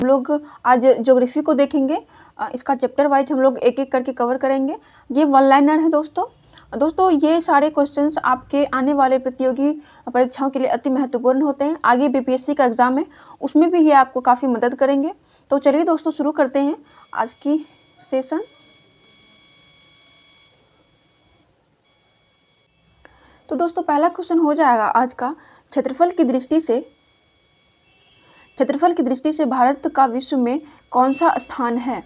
हम लोग आज ज्योग्राफी को देखेंगे। इसका चैप्टर वाइज हम लोग एक एक करके कवर करेंगे। ये वन लाइनर है दोस्तों ये सारे क्वेश्चंस आपके आने वाले प्रतियोगी परीक्षाओं के लिए अति महत्वपूर्ण होते हैं। आगे बीपीएससी का एग्जाम है, उसमें भी ये आपको काफ़ी मदद करेंगे। तो चलिए दोस्तों शुरू करते हैं आज की सेशन। तो दोस्तों पहला क्वेश्चन हो जाएगा आज का, क्षेत्रफल की दृष्टि से भारत का विश्व में कौन सा स्थान है।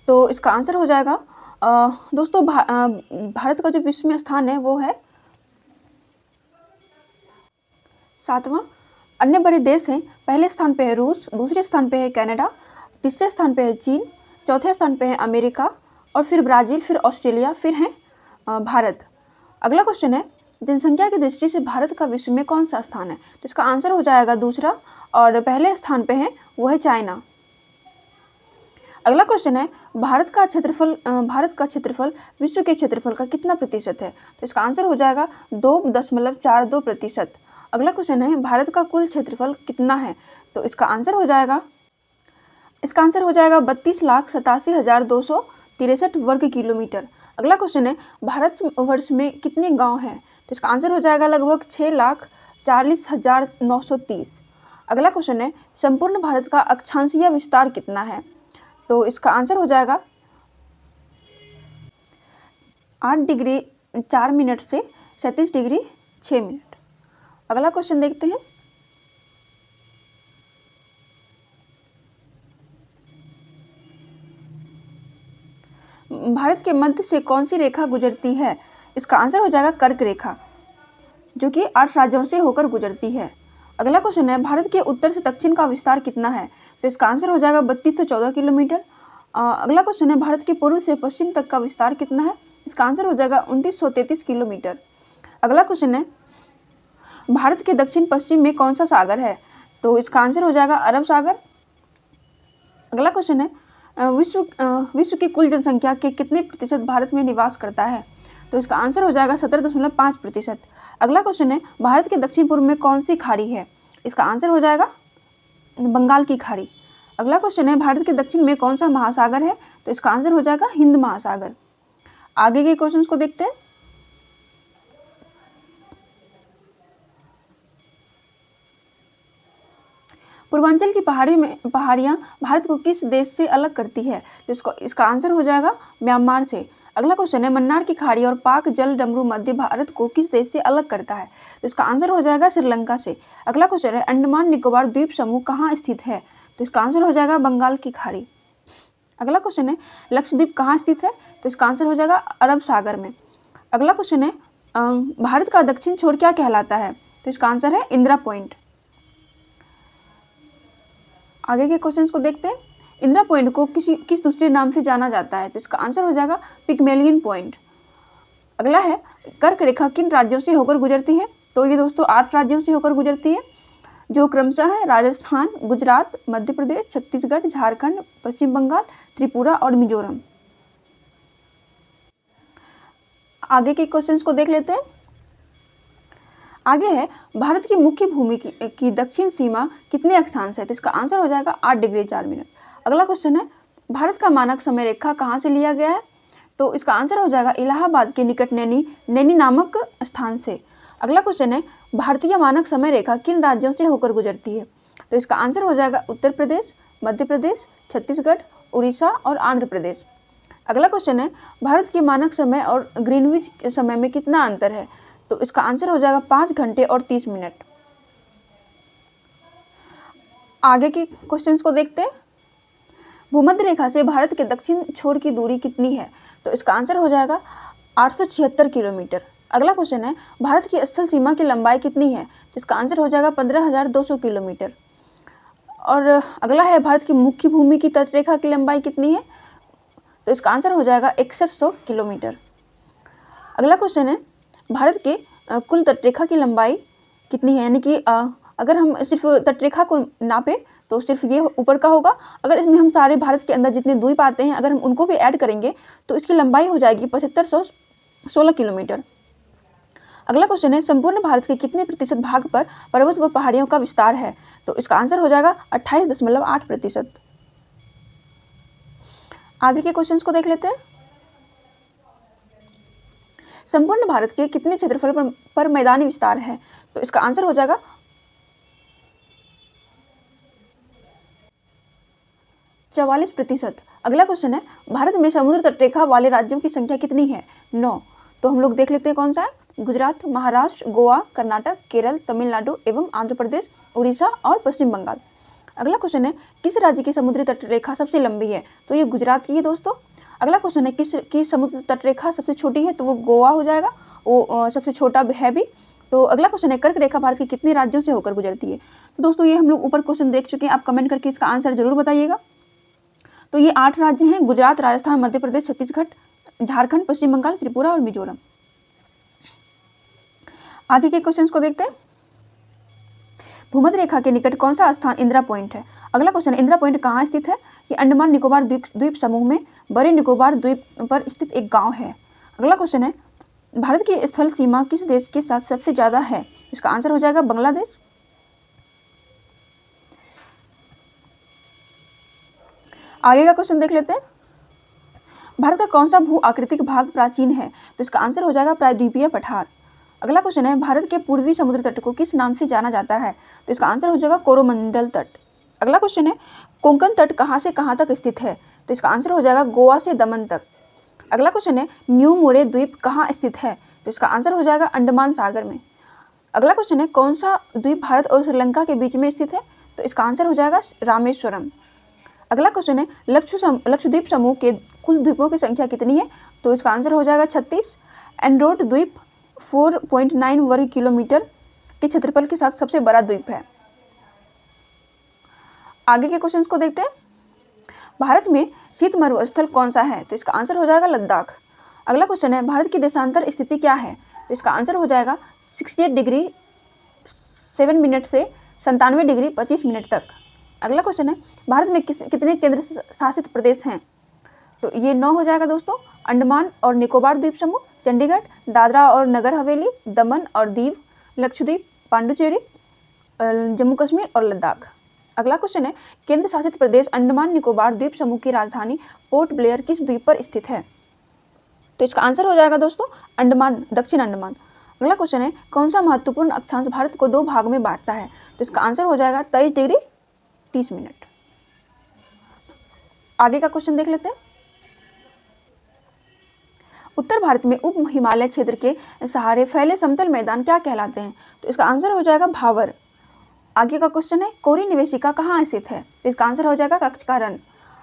तो इसका आंसर हो जाएगा दोस्तों भारत का जो विश्व में स्थान है वो है 7वां। अन्य बड़े देश हैं, पहले स्थान पे है रूस, दूसरे स्थान पे है कनाडा, तीसरे स्थान पे है चीन, चौथे स्थान पे है अमेरिका और फिर ब्राज़ील, फिर ऑस्ट्रेलिया, फिर है भारत। अगला क्वेश्चन है, जनसंख्या की दृष्टि से भारत का विश्व में कौन सा स्थान है। तो इसका आंसर हो जाएगा दूसरा और पहले स्थान पे है वो है चाइना। अगला क्वेश्चन है, भारत का क्षेत्रफल विश्व के क्षेत्रफल का कितना प्रतिशत है। तो इसका आंसर हो जाएगा 2.42%। अगला क्वेश्चन है, भारत का कुल क्षेत्रफल कितना है। तो इसका आंसर हो जाएगा 32,87,263 वर्ग किलोमीटर। अगला क्वेश्चन है, भारतवर्ष में कितने गांव हैं। तो इसका आंसर हो जाएगा लगभग 6,40,930। अगला क्वेश्चन है, संपूर्ण भारत का अक्षांशीय विस्तार कितना है। तो इसका आंसर हो जाएगा 8 डिग्री 4 मिनट से 37 डिग्री 6 मिनट। अगला क्वेश्चन देखते हैं, भारत के मध्य से कौन सी रेखा गुजरती है। इसका आंसर हो जाएगा कर्क रेखा, जो कि 8 राज्यों से होकर गुजरती है। अगला क्वेश्चन है, भारत के उत्तर से दक्षिण का विस्तार कितना है। तो इसका आंसर हो जाएगा 3214 किलोमीटर। अगला क्वेश्चन है, भारत के पूर्व से पश्चिम तक का विस्तार कितना है। इसका आंसर हो जाएगा 2933 किलोमीटर। अगला क्वेश्चन है, भारत के दक्षिण पश्चिम में कौन सा सागर है। तो इसका आंसर हो जाएगा अरब सागर। अगला क्वेश्चन है, विश्व की कुल जनसंख्या के कितने प्रतिशत भारत में निवास करता है। तो इसका आंसर हो जाएगा 17.5%। अगला क्वेश्चन है, भारत के दक्षिण पूर्व में कौन सी खाड़ी है। इसका आंसर हो जाएगा बंगाल की खाड़ी। अगला क्वेश्चन है, भारत के दक्षिण में कौन सा महासागर है। तो इसका आंसर हो जाएगा हिंद महासागर। आगे के क्वेश्चंस को देखते हैं। पूर्वांचल की पहाड़ियां भारत को किस देश से अलग करती है। तो इसका आंसर हो जाएगा म्यांमार से। अगला क्वेश्चन है, मन्नार की खाड़ी और पाक जल डमरू मध्य भारत को किस देश से अलग करता है। तो इसका आंसर हो जाएगा श्रीलंका से। अगला क्वेश्चन है, अंडमान निकोबार द्वीप समूह कहाँ स्थित है। तो इसका आंसर हो जाएगा बंगाल की खाड़ी। अगला क्वेश्चन है, लक्षद्वीप कहाँ स्थित है। तो इसका आंसर हो जाएगा अरब सागर में। अगला क्वेश्चन है, भारत का दक्षिण छोर क्या कहलाता है। तो इसका आंसर है इंदिरा पॉइंट। आगे के क्वेश्चंस को देखते हैं। इंदिरा पॉइंट को किस दूसरे नाम से जाना जाता है। तो इसका आंसर हो जाएगा पिग्मेलियन पॉइंट। अगला है, कर्क रेखा किन राज्यों से होकर गुजरती है। तो ये दोस्तों 8 राज्यों से होकर गुजरती है, जो क्रमशः है राजस्थान, गुजरात, मध्य प्रदेश, छत्तीसगढ़, झारखंड, पश्चिम बंगाल, त्रिपुरा और मिजोरम। आगे के क्वेश्चंस को देख लेते हैं। आगे है, भारत की मुख्य भूमि की दक्षिण सीमा कितने अक्षांश है। तो इसका आंसर हो जाएगा 8 डिग्री 4 मिनट। अगला क्वेश्चन है, भारत का मानक समय रेखा कहाँ से लिया गया है। तो इसका आंसर हो जाएगा इलाहाबाद के निकट नैनी नामक स्थान से। अगला क्वेश्चन है, भारतीय मानक समय रेखा किन राज्यों से होकर गुजरती है। तो इसका आंसर हो जाएगा उत्तर प्रदेश, मध्य प्रदेश, छत्तीसगढ़, उड़ीसा और आंध्र प्रदेश। अगला क्वेश्चन है, भारत के मानक समय और ग्रीनविच समय में कितना अंतर है। तो इसका आंसर हो जाएगा 5 घंटे और 30 मिनट। आगे के क्वेश्चंस को देखते हैं। भूमध्य रेखा से भारत के दक्षिण छोर की दूरी कितनी है। तो इसका आंसर हो जाएगा 876 किलोमीटर। अगला क्वेश्चन है, भारत की स्थल सीमा की लंबाई कितनी है। तो इसका आंसर हो जाएगा 15,200 किलोमीटर। और अगला है, भारत की मुख्य भूमि की तटरेखा की लंबाई कितनी है। तो इसका आंसर हो जाएगा 6100 किलोमीटर। अगला क्वेश्चन है, भारत के कुल तटरेखा की लंबाई कितनी है, यानी कि अगर हम सिर्फ तटरेखा को नापें तो सिर्फ ये ऊपर का होगा। अगर इसमें हम सारे भारत के अंदर जितने द्वीप आते हैं अगर हम उनको भी ऐड करेंगे तो इसकी लंबाई हो जाएगी 7516 किलोमीटर। अगला क्वेश्चन है, संपूर्ण भारत के कितने प्रतिशत भाग पर पर्वत व पहाड़ियों का विस्तार है। तो इसका आंसर हो जाएगा 28.8%। आगे के क्वेश्चंस को देख लेते हैं। संपूर्ण भारत के कितने क्षेत्रफल पर मैदानी विस्तार है? तो इसका आंसर हो जाएगा 44%। अगला क्वेश्चन है, भारत में समुद्र तटरेखा वाले राज्यों की संख्या कितनी है? 9। तो हम लोग देख लेते हैं कौन सा है। गुजरात, महाराष्ट्र, गोवा, कर्नाटक, केरल, तमिलनाडु एवं आंध्र प्रदेश, उड़ीसा और पश्चिम बंगाल। अगला क्वेश्चन है, किस राज्य की समुद्री तटरेखा सबसे लंबी है? तो ये गुजरात की है दोस्तों। अगला क्वेश्चन है, किस की समुद्र तटरेखा सबसे छोटी है? तो वो गोवा हो जाएगा, वो सबसे छोटा है भी। तो अगला क्वेश्चन है, कर्क रेखा भारत के कितने राज्यों से होकर गुजरती है? तो दोस्तों ये हम लोग ऊपर क्वेश्चन देख चुके हैं, आप कमेंट करके इसका आंसर जरूर बताइएगा। तो ये 8 राज्य हैं, गुजरात, राजस्थान, मध्य प्रदेश, छत्तीसगढ़, झारखंड, पश्चिम बंगाल, त्रिपुरा और मिजोरम। आगे के क्वेश्चंस को देखते हैं। भूमध्य रेखा के निकट कौन सा स्थान इंदिरा पॉइंट है? अगला क्वेश्चन, इंदिरा पॉइंट कहाँ स्थित है? ये अंडमान निकोबार द्वीप समूह में बड़े निकोबार द्वीप पर स्थित एक गांव है। अगला क्वेश्चन है, भारत की स्थल सीमा किस देश के साथ सबसे ज्यादा है? इसका आंसर हो जाएगा बांग्लादेश। आगे का क्वेश्चन देख लेते हैं। भारत का कौन सा भू आकृतिक भाग प्राचीन है? तो इसका आंसर हो जाएगा प्रायद्वीपीय पठार। अगला क्वेश्चन है, भारत के पूर्वी समुद्र तट को किस नाम से जाना जाता है? तो इसका आंसर हो जाएगा कोरोमंडल तट। अगला क्वेश्चन है, कोंकण तट कहाँ से कहाँ तक स्थित है? तो इसका आंसर हो जाएगा गोवा से दमन तक। अगला क्वेश्चन है, न्यू मोरे द्वीप कहाँ स्थित है? तो इसका आंसर हो जाएगा अंडमान सागर में। अगला क्वेश्चन है, कौन सा द्वीप भारत और श्रीलंका के बीच में स्थित है? तो इसका आंसर हो जाएगा रामेश्वरम। अगला क्वेश्चन है, लक्षद्वीप समूह के कुल द्वीपों की संख्या कितनी है? तो इसका आंसर हो जाएगा 36। एंड्रोट द्वीप 4.9 वर्ग किलोमीटर के क्षेत्रफल के साथ सबसे बड़ा द्वीप है। आगे के क्वेश्चंस को देखते हैं। भारत में शीत मरुस्थल कौन सा है? तो इसका आंसर हो जाएगा लद्दाख। अगला क्वेश्चन है, भारत की देशांतर स्थिति क्या है? तो इसका आंसर हो जाएगा 68 डिग्री 7 मिनट से 97 डिग्री 25 मिनट तक। अगला क्वेश्चन है, भारत में कितने केंद्र शासित प्रदेश हैं? तो ये 9 हो जाएगा दोस्तों। अंडमान और निकोबार द्वीप समूह, चंडीगढ़, दादरा और नगर हवेली, दमन और दीव, लक्षद्वीप, पांडुचेरी, जम्मू कश्मीर और लद्दाख। अगला क्वेश्चन है, केंद्र शासित प्रदेश अंडमान निकोबार द्वीप समूह की राजधानी पोर्ट ब्लेयर किस द्वीप पर स्थित है? तो इसका आंसर हो जाएगा दोस्तों अंडमान, दक्षिण अंडमान। अगला क्वेश्चन है, कौन सा महत्वपूर्ण अक्षांश भारत को 2 भाग में बांटता है? तो इसका आंसर हो जाएगा 23 डिग्री 30 मिनट। आगे का क्वेश्चन देख लेते हैं। उत्तर भारत में उप हिमालय क्षेत्र के सहारे फैले समतल मैदान क्या कहलाते हैं? तो इसका आंसर हो जाएगा भावर। आगे का क्वेश्चन है, कोरी निवेशिका कहाँ स्थित है? तो इसका आंसर हो जाएगा कच्छ का रण।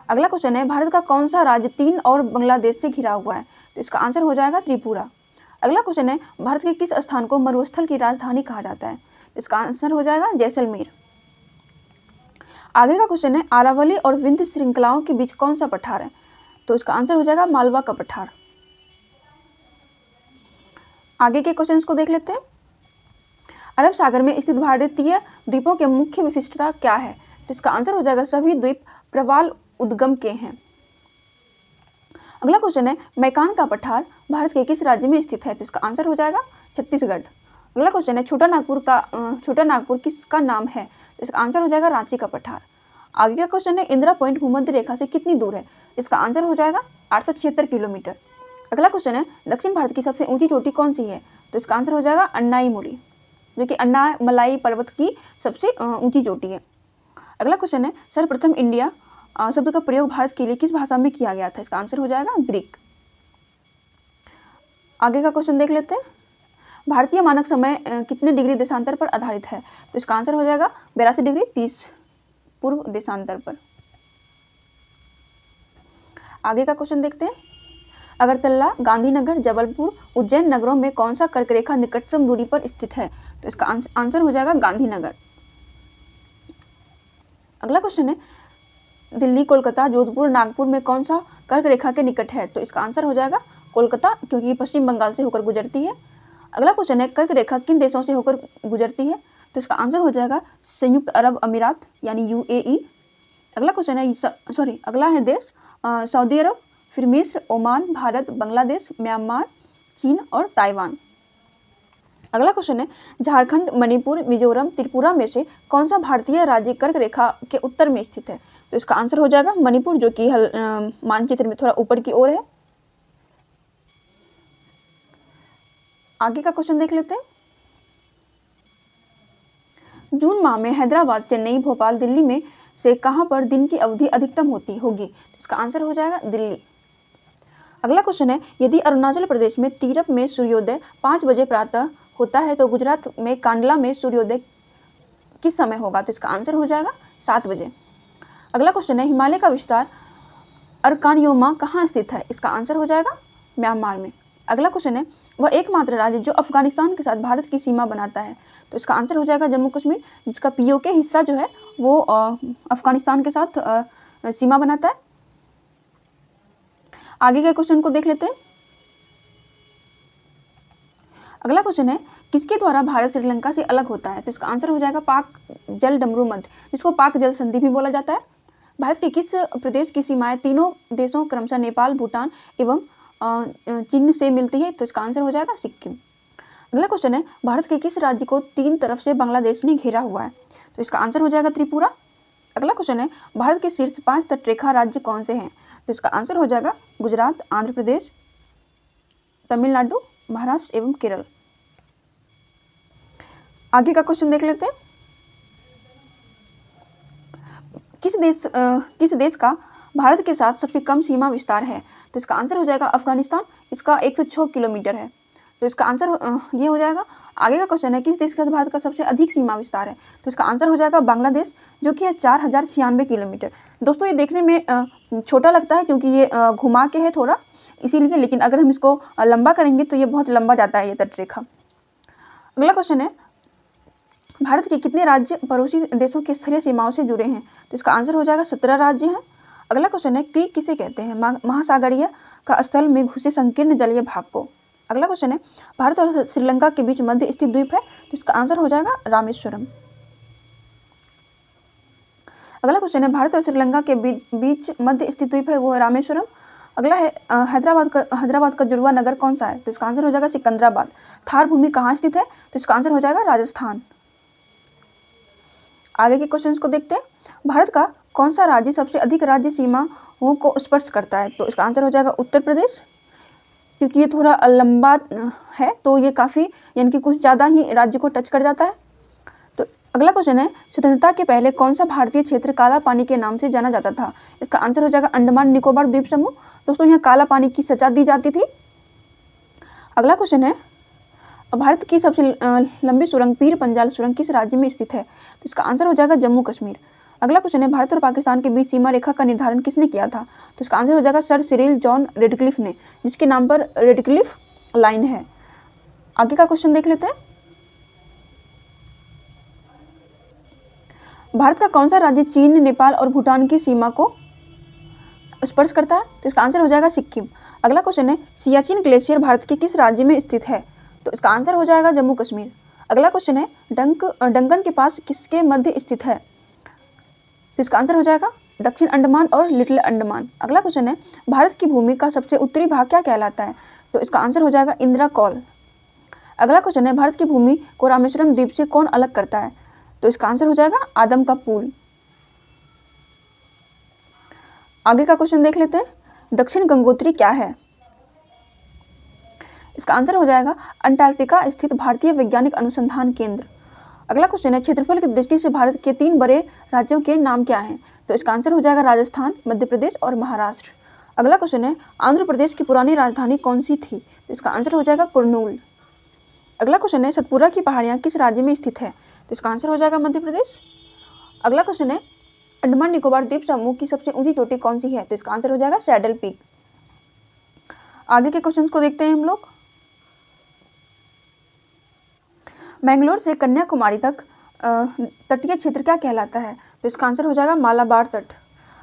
अगला क्वेश्चन है, भारत का कौन सा राज्य 3 और बांग्लादेश से घिरा हुआ है? तो इसका आंसर हो जाएगा त्रिपुरा। अगला क्वेश्चन है, भारत के किस स्थान को मरुस्थल की राजधानी कहा जाता है? इसका आंसर हो जाएगा जैसलमेर। आगे का क्वेश्चन है, अरावली और विंध्य श्रृंखलाओं के बीच कौन सा पठार है? तो इसका आंसर हो जाएगा मालवा का पठार। आगे के क्वेश्चंस को देख लेते हैं। अरब सागर में स्थित भारतीय द्वीपों के मुख्य विशिष्टता क्या है? तो इसका आंसर हो जाएगा सभी द्वीप प्रवाल उद्गम के हैं। अगला क्वेश्चन है, मैकान का पठार भारत के किस राज्य में स्थित है? तो इसका आंसर हो जाएगा छत्तीसगढ़। अगला क्वेश्चन है, छोटा नागपुर किसका नाम है? तो इसका आंसर हो जाएगा रांची का पठार। आगे का क्वेश्चन है, इंदिरा पॉइंट भूमध्य रेखा से कितनी दूर है? इसका आंसर हो जाएगा 876 किलोमीटर। अगला क्वेश्चन है, दक्षिण भारत की सबसे ऊंची चोटी कौन सी है? तो इसका आंसर हो जाएगा अन्नाईमुड़ी, जो कि अन्नामलाई पर्वत की सबसे ऊंची चोटी है। अगला क्वेश्चन है, सर्वप्रथम इंडिया शब्द का प्रयोग भारत के लिए किस भाषा में किया गया था? इसका आंसर हो जाएगा ग्रीक। आगे का क्वेश्चन देख लेते हैं। भारतीय मानक समय कितने डिग्री देशांतर पर आधारित है? तो इसका आंसर हो जाएगा 82 डिग्री 30 पूर्व देशांतर पर। आगे का क्वेश्चन देखते हैं। अगरतला, गांधीनगर, जबलपुर, उज्जैन नगरों में कौन सा कर्क रेखा निकटतम दूरी पर स्थित है? तो इसका आंसर हो जाएगा गांधीनगर। अगला क्वेश्चन है, दिल्ली, कोलकाता, जोधपुर, नागपुर में कौन सा कर्क रेखा के निकट है? तो इसका आंसर हो जाएगा कोलकाता, क्योंकि पश्चिम बंगाल से होकर गुजरती है। अगला क्वेश्चन है, कर्क रेखा किन देशों से होकर गुजरती है? तो इसका आंसर हो जाएगा संयुक्त अरब अमीरात यानी यूएई। अगला क्वेश्चन है, अगला है देश सऊदी अरब, फिर मिस्र, ओमान, भारत, बांग्लादेश, म्यांमार, चीन और ताइवान। अगला क्वेश्चन है, झारखंड, मणिपुर, मिजोरम, त्रिपुरा में से कौन सा भारतीय राज्य कर्क रेखा के उत्तर में स्थित है? तो इसका आंसर हो जाएगा मणिपुर, जो कि मानचित्र में थोड़ा ऊपर की ओर है। आगे का क्वेश्चन देख लेते हैं। जून माह में हैदराबाद, चेन्नई, भोपाल, दिल्ली में से कहां पर दिन की अवधि अधिकतम होगी? तो इसका आंसर हो जाएगा दिल्ली। अगला क्वेश्चन है, यदि अरुणाचल प्रदेश में तीरप में सूर्योदय 5 बजे प्रातः होता है तो गुजरात में कांडला में सूर्योदय किस समय होगा? तो इसका आंसर हो जाएगा 7 बजे। अगला क्वेश्चन है, हिमालय का विस्तार अरकानयोमा कहाँ स्थित है? इसका आंसर हो जाएगा म्यांमार में। अगला क्वेश्चन है, वह एकमात्र राज्य जो अफगानिस्तान के साथ भारत की सीमा बनाता है? तो इसका आंसर हो जाएगा जम्मू कश्मीर, जिसका पीओके हिस्सा जो है वो अफगानिस्तान के साथ सीमा बनाता है। आगे के क्वेश्चन को देख लेते हैं। अगला क्वेश्चन है, किसके द्वारा भारत श्रीलंका से अलग होता है? तो इसका आंसर हो जाएगा पाक जल डमरू मध्य, जिसको पाक जल संधि भी बोला जाता है। भारत के किस प्रदेश की सीमाएं तीनों देशों क्रमशः नेपाल, भूटान एवं चीन से मिलती है? तो इसका आंसर हो जाएगा सिक्किम। अगला क्वेश्चन है, भारत के किस राज्य को 3 तरफ से बांग्लादेश ने घेरा हुआ है? तो इसका आंसर हो जाएगा त्रिपुरा। अगला क्वेश्चन है, भारत के शीर्ष 5 तटरेखा राज्य कौन से हैं? तो इसका आंसर हो जाएगा गुजरात, आंध्र प्रदेश, तमिलनाडु, महाराष्ट्र एवं केरल। आगे का क्वेश्चन देख लेते हैं। किस देश का भारत के साथ सबसे कम सीमा विस्तार है? तो इसका आंसर हो जाएगा अफगानिस्तान, इसका 106 किलोमीटर है। तो इसका आंसर ये हो जाएगा। आगे का क्वेश्चन है, किस देश के साथ भारत का सबसे अधिक सीमा विस्तार है? तो इसका आंसर हो जाएगा बांग्लादेश, जो कि है 4096 किलोमीटर। दोस्तों, ये देखने में छोटा लगता है क्योंकि ये घुमा के है थोड़ा, इसीलिए, लेकिन अगर हम इसको लंबा करेंगे तो ये बहुत लंबा जाता है ये तटरेखा। अगला क्वेश्चन है, भारत के कितने राज्य पड़ोसी देशों की स्थलीय सीमाओं से जुड़े हैं? तो इसका आंसर हो जाएगा 17 राज्य हैं। अगला क्वेश्चन है, क्रीक किसे कहते हैं? महासागरीय का स्थल में घुसे संकीर्ण जलीय भाग को। अगला क्वेश्चन है, भारत और श्रीलंका के बीच मध्य स्थित द्वीप है? तो इसका आंसर हो जाएगा रामेश्वरम। अगला क्वेश्चन है, भारत और श्रीलंका के बीच मध्य स्थित द्वीप है, वो है रामेश्वरम। अगला है, हैदराबाद का जुड़वा नगर कौन सा है? तो इसका आंसर हो जाएगा सिकंदराबाद। थार भूमि कहाँ स्थित है? तो इसका आंसर हो जाएगा राजस्थान। आगे के क्वेश्चंस को देखते हैं। भारत का कौन सा राज्य सबसे अधिक राज्य सीमाओं को स्पर्श करता है? तो इसका आंसर हो जाएगा उत्तर प्रदेश, क्योंकि ये थोड़ा लंबा है तो ये काफ़ी, यानी कि कुछ ज़्यादा ही राज्य को टच कर जाता है। तो अगला क्वेश्चन है, स्वतंत्रता के पहले कौन सा भारतीय क्षेत्र काला पानी के नाम से जाना जाता था? इसका आंसर हो जाएगा अंडमान निकोबार द्वीप समूह। दोस्तों, यहाँ काला पानी की सजा दी जाती थी। अगला क्वेश्चन है, भारत की सबसे लंबी सुरंग पीर पंजाल सुरंग किस राज्य में स्थित है? तो इसका आंसर हो जाएगा जम्मू कश्मीर। अगला क्वेश्चन है, भारत और पाकिस्तान के बीच सीमा रेखा का निर्धारण किसने किया था? तो इसका आंसर हो जाएगा सर सिरिल जॉन रेडक्लिफ ने, जिसके नाम पर रेडक्लिफ लाइन है। आगे का क्वेश्चन देख लेते हैं। भारत का कौन सा राज्य चीन, नेपाल और भूटान की सीमा को स्पर्श करता है? तो इसका आंसर हो जाएगा सिक्किम। अगला क्वेश्चन है, सियाचिन ग्लेशियर भारत के किस राज्य में स्थित है? तो इसका आंसर हो जाएगा जम्मू कश्मीर। अगला क्वेश्चन है, डंकन के पास किसके मध्य स्थित है? तो इसका आंसर हो जाएगा दक्षिण अंडमान और लिटिल अंडमान। अगला क्वेश्चन है, भारत की भूमि का सबसे उत्तरी भाग क्या कहलाता है? तो इसका आंसर हो जाएगा इंदिरा कौल। अगला क्वेश्चन है, भारत की भूमि को रामेश्वरम द्वीप से कौन अलग करता है? तो इसका आंसर हो जाएगा आदम का पुल। आगे का क्वेश्चन देख लेते हैं, दक्षिण गंगोत्री क्या है? इसका आंसर हो जाएगा अंटार्कटिका स्थित भारतीय वैज्ञानिक अनुसंधान केंद्र। अगला क्वेश्चन है, क्षेत्रफल की दृष्टि से भारत के 3 बड़े राज्यों के नाम क्या हैं? तो इसका आंसर हो जाएगा राजस्थान, मध्य प्रदेश और महाराष्ट्र। अगला क्वेश्चन है, आंध्र प्रदेश की पुरानी राजधानी कौन सी थी? तो इसका आंसर हो जाएगा कुर्नूल। अगला क्वेश्चन है, सतपुरा की पहाड़ियाँ किस राज्य में स्थित है? तो इसका आंसर हो जाएगा मध्य प्रदेश। अगला क्वेश्चन है, अंडमान निकोबार द्वीप समूह की सबसे ऊंची चोटी कौन सी है? तो इसका आंसर हो जाएगा सैडल पीक। आगे के क्वेश्चंस को देखते हैं हम लोग। मैंगलोर से कन्याकुमारी तक तटीय क्षेत्र क्या कहलाता है? तो इसका आंसर हो जाएगा मालाबार तट।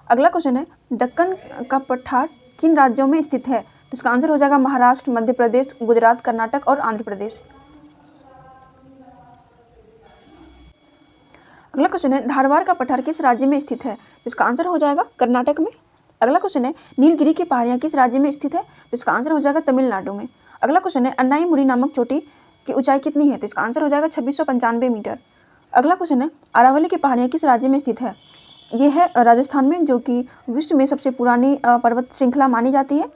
अगला क्वेश्चन है, दक्कन का पठार किन राज्यों में स्थित है? तो इसका आंसर हो जाएगा महाराष्ट्र, मध्य प्रदेश, गुजरात, कर्नाटक और आंध्र प्रदेश। अगला क्वेश्चन है, धारवाड़ का पठार किस राज्य में स्थित है? तो इसका आंसर हो जाएगा कर्नाटक में। अगला क्वेश्चन है, नीलगिरी की पहाड़ियाँ किस राज्य में स्थित है? तो इसका आंसर हो जाएगा तमिलनाडु में। अगला क्वेश्चन है, अन्नाईमुरी नामक चोटी की ऊंचाई कितनी है? तो इसका आंसर हो जाएगा 2695 मीटर। अगला क्वेश्चन है, अरावली की पहाड़ियाँ किस राज्य में स्थित है? ये है राजस्थान में, जो कि विश्व में सबसे पुरानी पर्वत श्रृंखला मानी जाती है।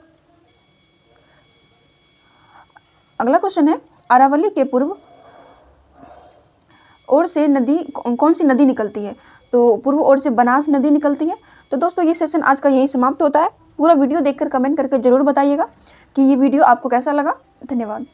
अगला क्वेश्चन है, अरावली के पूर्व ओर से नदी कौन सी नदी निकलती है? तो पूर्व ओर से बनास नदी निकलती है। तो दोस्तों ये सेशन आज का यही समाप्त होता है। पूरा वीडियो देखकर कमेंट करके जरूर बताइएगा कि ये वीडियो आपको कैसा लगा। धन्यवाद।